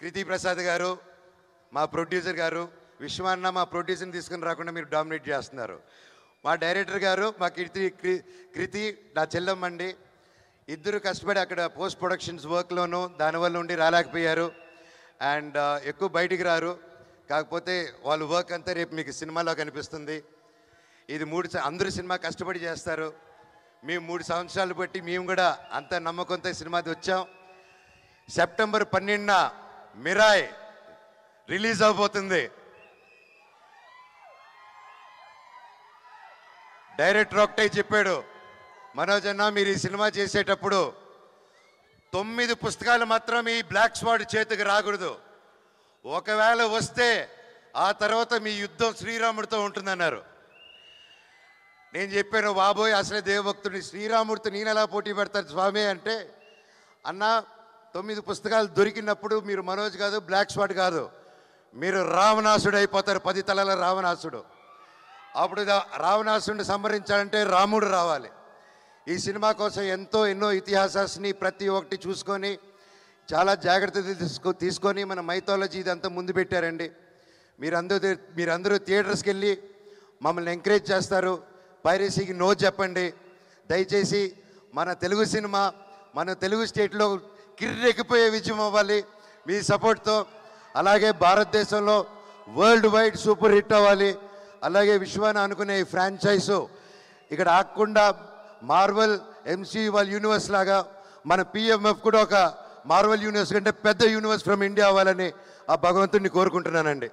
కృతి ప్రసాద్ గారు, మా ప్రొడ్యూసర్ గారు, విశ్వాన్న మా ప్రొడ్యూసర్ని తీసుకుని రాకుండా మీరు డామినేట్ చేస్తున్నారు. మా డైరెక్టర్ గారు, మా కృతి నా చెల్లమ్మండి. ఇద్దరు కష్టపడి అక్కడ పోస్ట్ ప్రొడక్షన్స్ వర్క్లోనూ దానివల్ల ఉండి రాలేకపోయారు. అండ్ ఎక్కువ బయటికి రారు. కాకపోతే వాళ్ళ వర్క్ అంతా రేపు మీకు సినిమాలో కనిపిస్తుంది. ఇది అందరూ సినిమా కష్టపడి చేస్తారు. మేము 3 సంవత్సరాలు బట్టి మేము కూడా అంత నమ్మకంతో సినిమాది వచ్చాం. సెప్టెంబర్ 12న మిరాయ్ రిలీజ్ అవబోతుంది. డైరెక్టర్ ఒకటే చెప్పాడు, మనోజ్ అన్న మీరు ఈ సినిమా చేసేటప్పుడు 9 పుస్తకాలు మాత్రం ఈ బ్లాక్ స్వాడ్ చేతికి రాకూడదు. ఒకవేళ వస్తే ఆ తర్వాత మీ యుద్ధం శ్రీరాముడితో ఉంటుందన్నారు. నేను చెప్పాను, బాబోయ్ అసలే దేవభక్తుడిని శ్రీరాముడితో నేను ఎలా పోటీ పెడతాను స్వామి అంటే, అన్న 9 పుస్తకాలు దొరికినప్పుడు మీరు మనోజ్ కాదు, బ్లాక్ స్వాడ్ కాదు, మీరు రావణాసుడు అయిపోతారు, 10 తలల రావణాసుడు. అప్పుడు రావణాసుడిని సంహరించాలంటే రాముడు రావాలి. ఈ సినిమా కోసం ఎన్నో ఇతిహాసాన్ని ప్రతి ఒక్కటి చూసుకొని చాలా జాగ్రత్తలు తీసుకొని మన మైథాలజీ ఇదంతా ముందు పెట్టారండి. మీరందరూ థియేటర్స్కి వెళ్ళి మమ్మల్ని ఎంకరేజ్ చేస్తారు. పైరసీకి నో చెప్పండి దయచేసి. మన తెలుగు సినిమా మన తెలుగు స్టేట్లో కిర్రెక్కిపోయే విజయం అవ్వాలి మీ సపోర్ట్తో. అలాగే భారతదేశంలో వరల్డ్ వైడ్ సూపర్ హిట్ అవ్వాలి. అలాగే విశ్వాన్ని అనుకునే ఈ ఫ్రాంచైజు ఇక్కడ ఆగకుండా మార్వెల్ ఎంసీ వాళ్ళ యూనివర్స్ లాగా మన పిఎంఎఫ్ కూడా ఒక మార్వెల్ యూనివర్స్ కంటే పెద్ద యూనివర్స్ ఫ్రమ్ ఇండియా అవ్వాలని ఆ భగవంతుడిని కోరుకుంటున్నానండి.